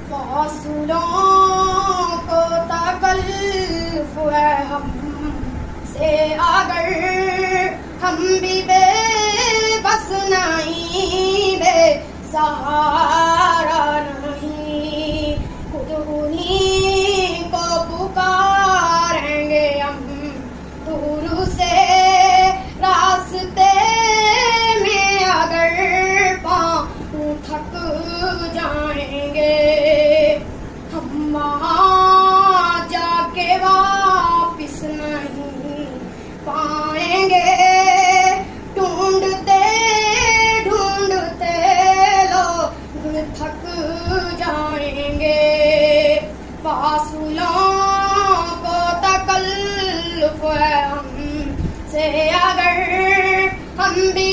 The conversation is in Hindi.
फासलों को तकल्लुफ़ है हमसे अगर हम भी बेबस नहीं, बेसहारा नहीं, खुद उन्हीं को पुकारेंगे हम दूर से रास्ते में अगर पाँव थक जाएंगे, हम वहाँ जाके वापिस नहीं पाएंगे। ढूंढते ढूंढते लोग थक जाएंगे। फासलों को तकल्लुफ़ है हमसे अगर हम भी